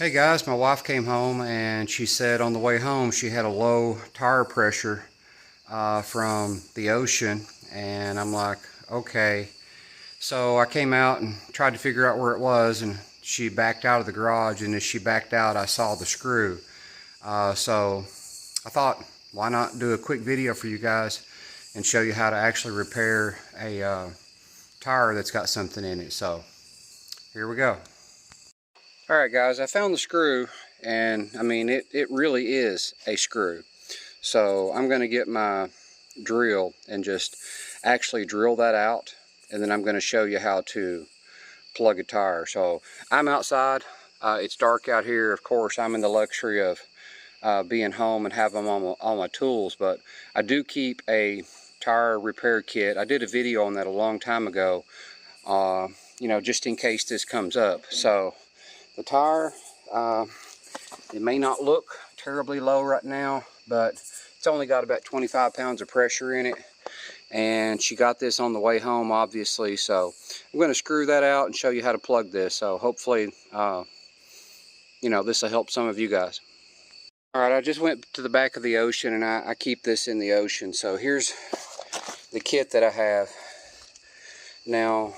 Hey guys, my wife came home and she said on the way home she had a low tire pressure from the ocean, and I'm like, okay. So I came out and tried to figure out where it was, and she backed out of the garage, and as she backed out I saw the screw. So I thought, why not do a quick video for you guys and show you how to actually repair a tire that's got something in it. So here we go. Alright guys, I found the screw, and I mean it really is a screw. So I'm going to get my drill and just actually drill that out, and then I'm going to show you how to plug a tire. So I'm outside, it's dark out here. Of course I'm in the luxury of being home and having all my tools, but I do keep a tire repair kit. I did a video on that a long time ago, you know, just in case this comes up. So the tire, it may not look terribly low right now, but it's only got about 25 pounds of pressure in it, and she got this on the way home, obviously. So I'm going to screw that out and show you how to plug this. So hopefully, you know, this will help some of you guys. All right, I just went to the back of the ocean, and I keep this in the ocean. So here's the kit that I have. Now,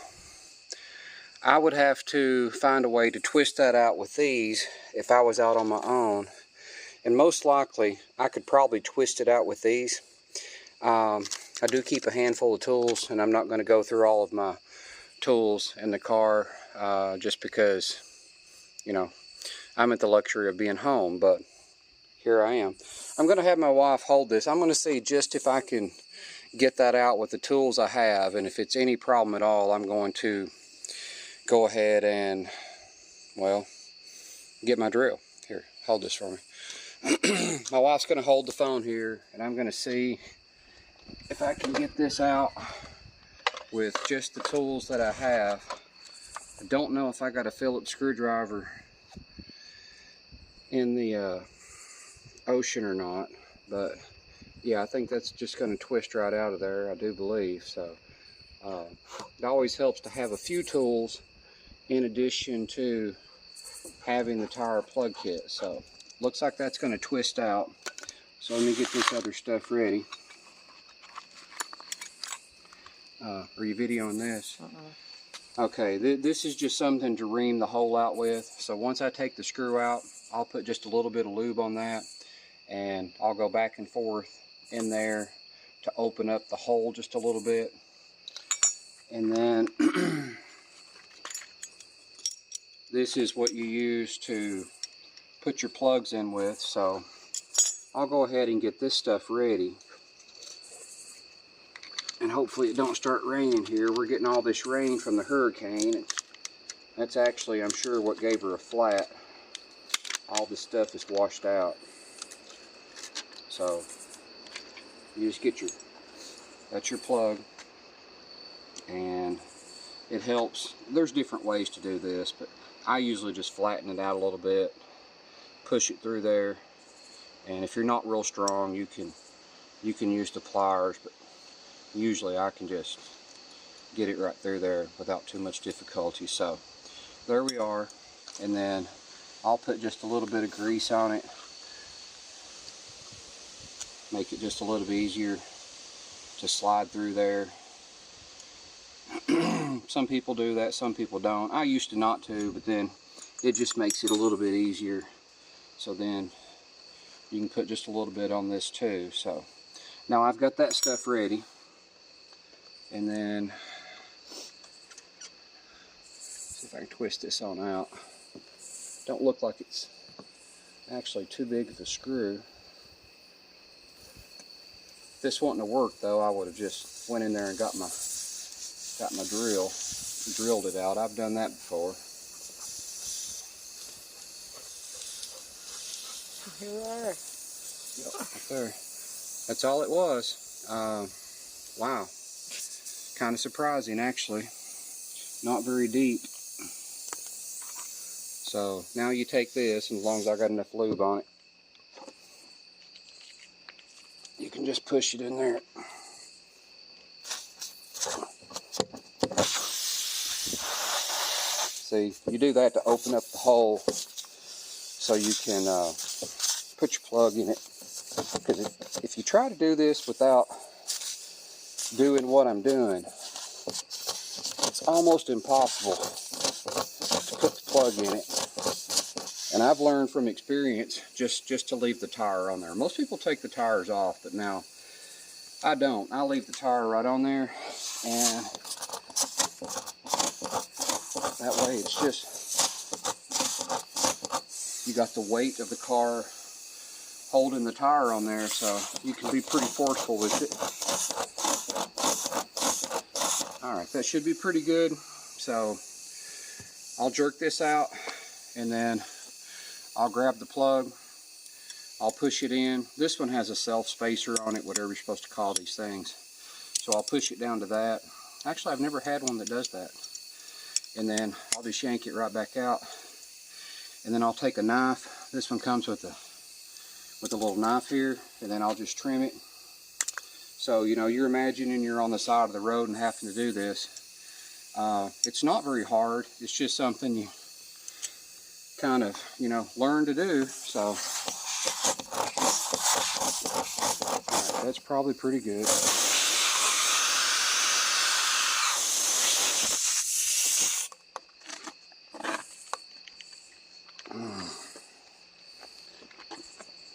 I would have to find a way to twist that out with these if I was out on my own. And most likely, I could probably twist it out with these. I do keep a handful of tools, and I'm not going to go through all of my tools in the car just because, you know, I'm at the luxury of being home, but here I am. I'm going to have my wife hold this. I'm going to see just if I can get that out with the tools I have, and if it's any problem at all, I'm going to go ahead and, well, get my drill. Here, hold this for me. My wife's going to hold the phone here, and I'm going to see if I can get this out with just the tools that I have. I don't know if I got a Phillips screwdriver in the ocean or not, but yeah, I think that's just going to twist right out of there, I do believe. So it always helps to have a few tools in addition to having the tire plug kit. So looks like that's going to twist out. So let me get this other stuff ready. Are you videoing this? Okay, this is just something to ream the hole out with. So once I take the screw out, I'll put just a little bit of lube on that, and I'll go back and forth in there to open up the hole just a little bit. And then this is what you use to put your plugs in with. So I'll go ahead and get this stuff ready, and hopefully it don't start raining here. We're getting all this rain from the hurricane. That's actually, I'm sure, what gave her a flat. All this stuff is washed out. So you just get that's your plug, and it helps. There's different ways to do this, but I usually just flatten it out a little bit, push it through there, and if you're not real strong, you can use the pliers, but usually I can just get it right through there without too much difficulty. So there we are, and then I'll put just a little bit of grease on it, make it just a little bit easier to slide through there. Some people do that, some people don't. I used to not to, but then it just makes it a little bit easier. So then you can put just a little bit on this too. So now I've got that stuff ready, and then see if I can twist this on out. Don't look like it's actually too big of a screw. If this wasn't to work though, I would have just went in there and got my drill, drilled it out. I've done that before. Here we are. Yep, right there. That's all it was. Wow. Kind of surprising, actually. Not very deep. So now you take this, and as long as I got enough lube on it, you can just push it in there. See, you do that to open up the hole so you can put your plug in it. Because if you try to do this without doing what I'm doing, it's almost impossible to put the plug in it. And I've learned from experience just to leave the tire on there. Most people take the tires off, but now I don't. I leave the tire right on there, and that way it's just, you got the weight of the car holding the tire on there, so you can be pretty forceful with it. Alright, that should be pretty good. So I'll jerk this out, and then I'll grab the plug, I'll push it in. This one has a self spacer on it, whatever you're supposed to call these things. So I'll push it down to that. Actually, I've never had one that does that. And then I'll just yank it right back out. And then I'll take a knife. This one comes with a little knife here, and then I'll just trim it. So, you know, you're imagining you're on the side of the road and having to do this. It's not very hard. It's just something you kind of, you know, learn to do. So right, that's probably pretty good.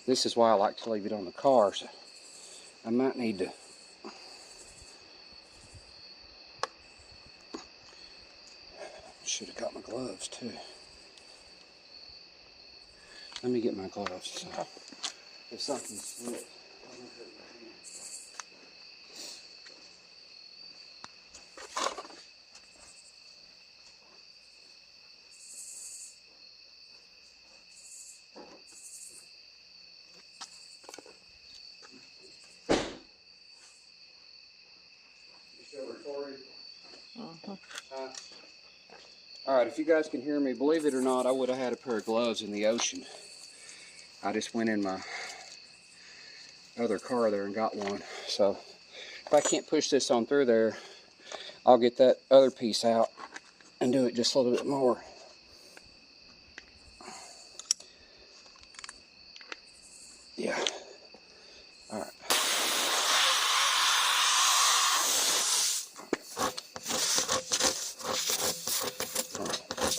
This is why I like to leave it on the car. So I might need to should have got my gloves too. Let me get my gloves. So if something slips. Alright, if you guys can hear me, believe it or not, I would have had a pair of gloves in the ocean. I just went in my other car there and got one. So if I can't push this on through there, I'll get that other piece out and do it just a little bit more. Yeah. Alright.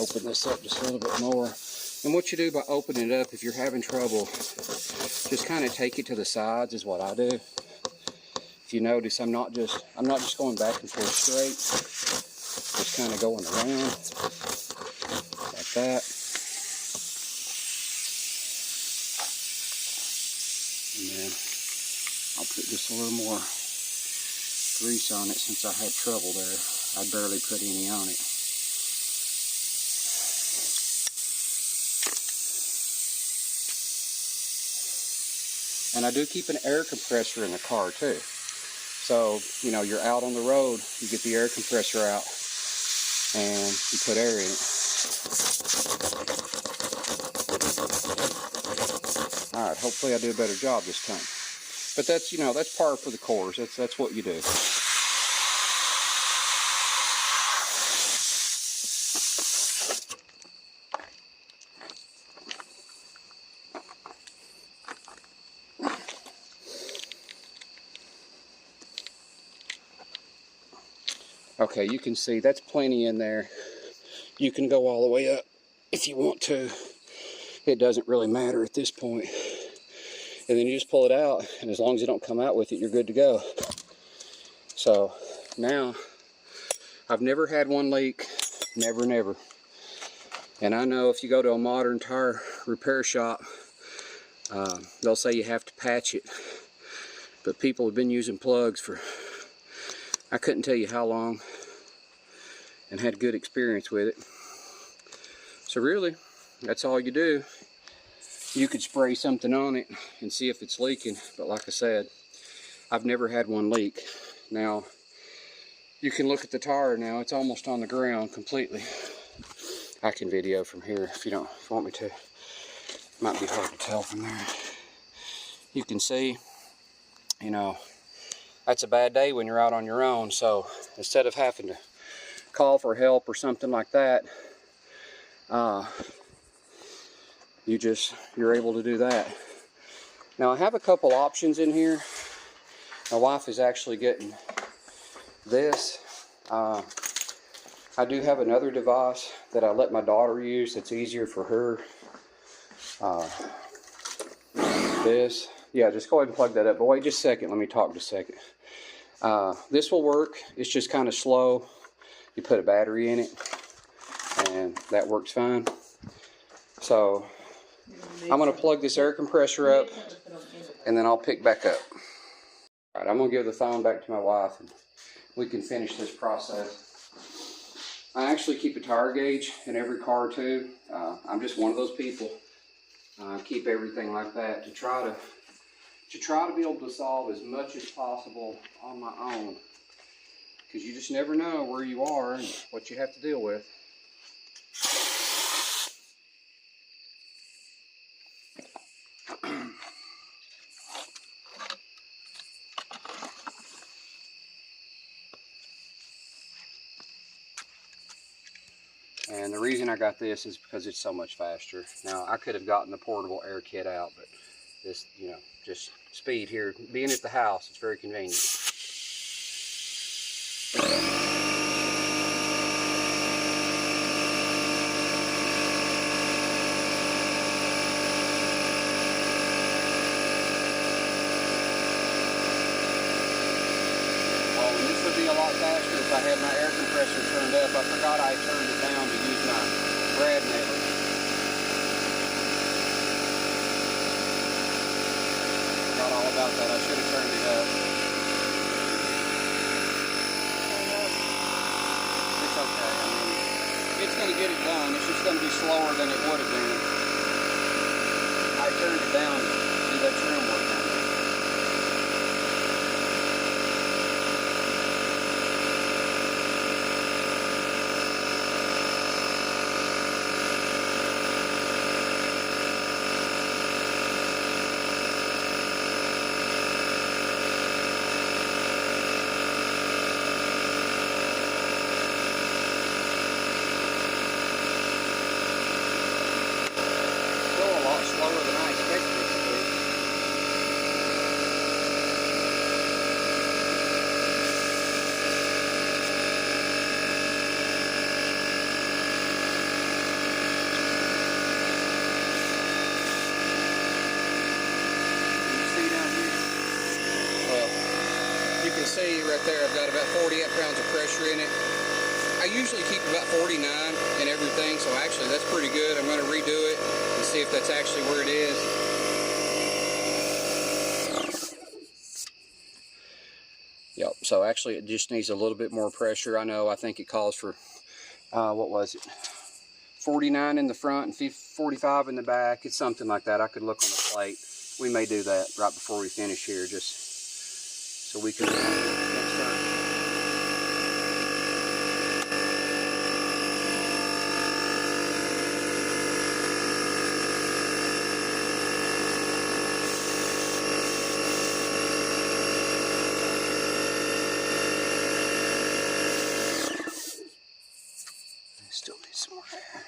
Open this up just a little bit more. And what you do by opening it up, if you're having trouble, just kind of take it to the sides is what I do. If you notice, I'm not just going back and forth straight. Just kind of going around like that. And then I'll put just a little more grease on it since I had trouble there. I barely put any on it. And I do keep an air compressor in the car too. So, you know, you're out on the road, you get the air compressor out and you put air in it. Alright, hopefully I do a better job this time. But that's, you know, that's par for the course. That's what you do. Okay, you can see that's plenty in there. You can go all the way up if you want to. It doesn't really matter at this point. And then you just pull it out, and as long as you don't come out with it, you're good to go. So now, I've never had one leak, never. And I know if you go to a modern tire repair shop, they'll say you have to patch it. But people have been using plugs for, I couldn't tell you how long, and had good experience with it. So really, that's all you do. You could spray something on it and see if it's leaking, but like I said, I've never had one leak. Now, you can look at the tire now, it's almost on the ground completely. I can video from here if you want me to. It might be hard to tell from there. You can see, you know, that's a bad day when you're out on your own. So instead of having to call for help or something like that, you're able to do that. Now I have a couple options in here. My wife is actually getting this. I do have another device that I let my daughter use that's easier for her. This, yeah, just go ahead and plug that up. But wait just a second, let me talk just a second. This will work. It's just kind of slow. You put a battery in it and that works fine. So I'm going to plug this air compressor up and then I'll pick back up. All right, I'm going to give the phone back to my wife and we can finish this process. I actually keep a tire gauge in every car too. I'm just one of those people. Keep everything like that to try to be able to solve as much as possible on my own, because you just never know where you are and what you have to deal with. And the reason I got this is because it's so much faster. Now I could have gotten the portable air kit out, but this, you know, just speed here. Being at the house, it's very convenient. A lot faster if I had my air compressor turned up. I forgot I turned it down to use my brad nailer. Forgot all about that. I should have turned it up. It's okay. I mean, it's going to get it done. It's just going to be slower than it would have been. I turned it down to do that trim work down there. Slower than I expected it to be. Can you see down here? Well, you can see right there I've got about 48 pounds of pressure in it. I usually keep about 49 and everything, so actually that's pretty good. I'm going to redo it and see if that's actually where it is. Yep, so actually it just needs a little bit more pressure. I think it calls for, what was it? 49 in the front and 45 in the back. It's something like that. I could look on the plate. We may do that right before we finish here, just so we can start. Still need some more air.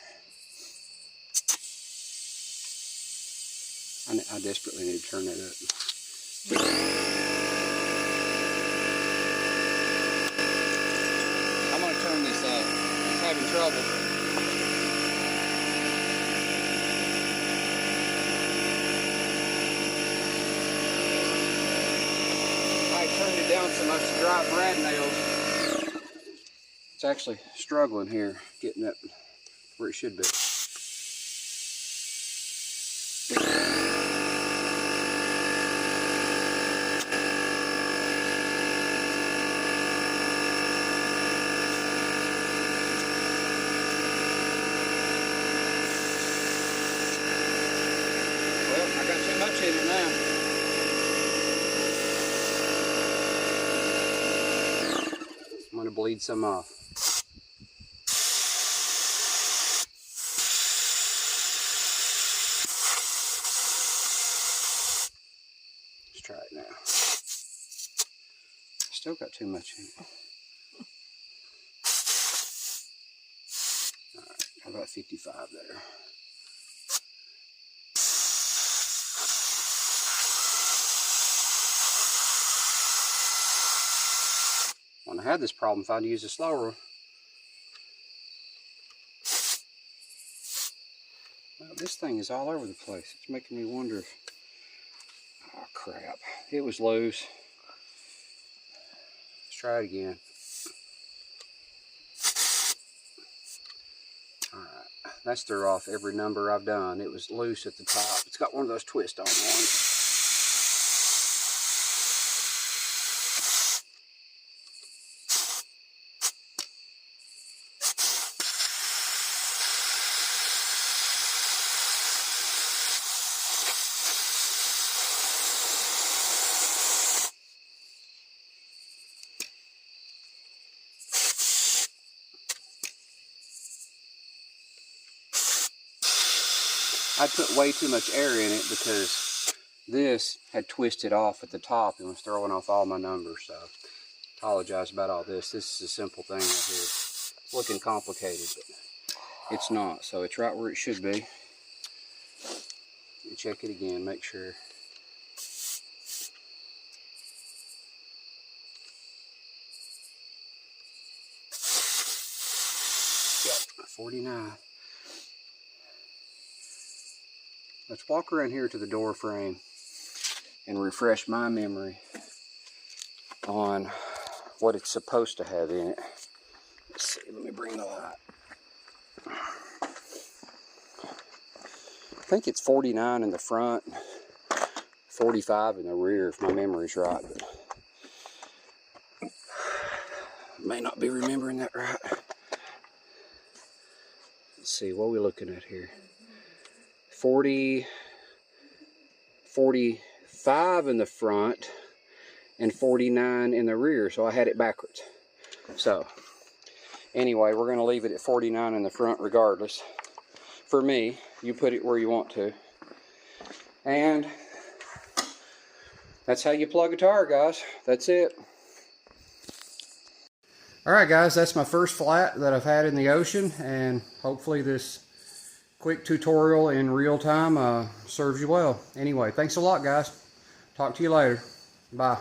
I desperately need to turn that up. I'm going to turn this up. It's having trouble. I turned it down so much to dry brad nails. It's actually struggling here, getting up where it should be. Well, I got too much in it now. I'm going to bleed some off. Let's try it now. Still got too much in it. Alright, how about 55 there? When I had this problem, if I'd used a slower, well, this thing is all over the place. It's making me wonder if, oh crap, it was loose. Let's try it again. Alright, that's threw off every number I've done. It was loose at the top. It's got one of those twist on ones. I put way too much air in it because this had twisted off at the top and was throwing off all my numbers. So apologize about all this. This is a simple thing right here. It's looking complicated, but it's not. So it's right where it should be. Let me check it again, make sure. Yep, 49. Let's walk around here to the door frame and refresh my memory on what it's supposed to have in it. Let's see, let me bring the light. I think it's 49 in the front, 45 in the rear if my memory's right, but I may not be remembering that right. Let's see, what are we looking at here? 45 in the front and 49 in the rear, so I had it backwards. So anyway, we're going to leave it at 49 in the front regardless. For me, you put it where you want to. And that's how you plug a tire, guys. That's it. Alright guys, that's my first flat that I've had in the ocean, and hopefully this quick tutorial in real time serves you well. Anyway, thanks a lot guys. Talk to you later. Bye.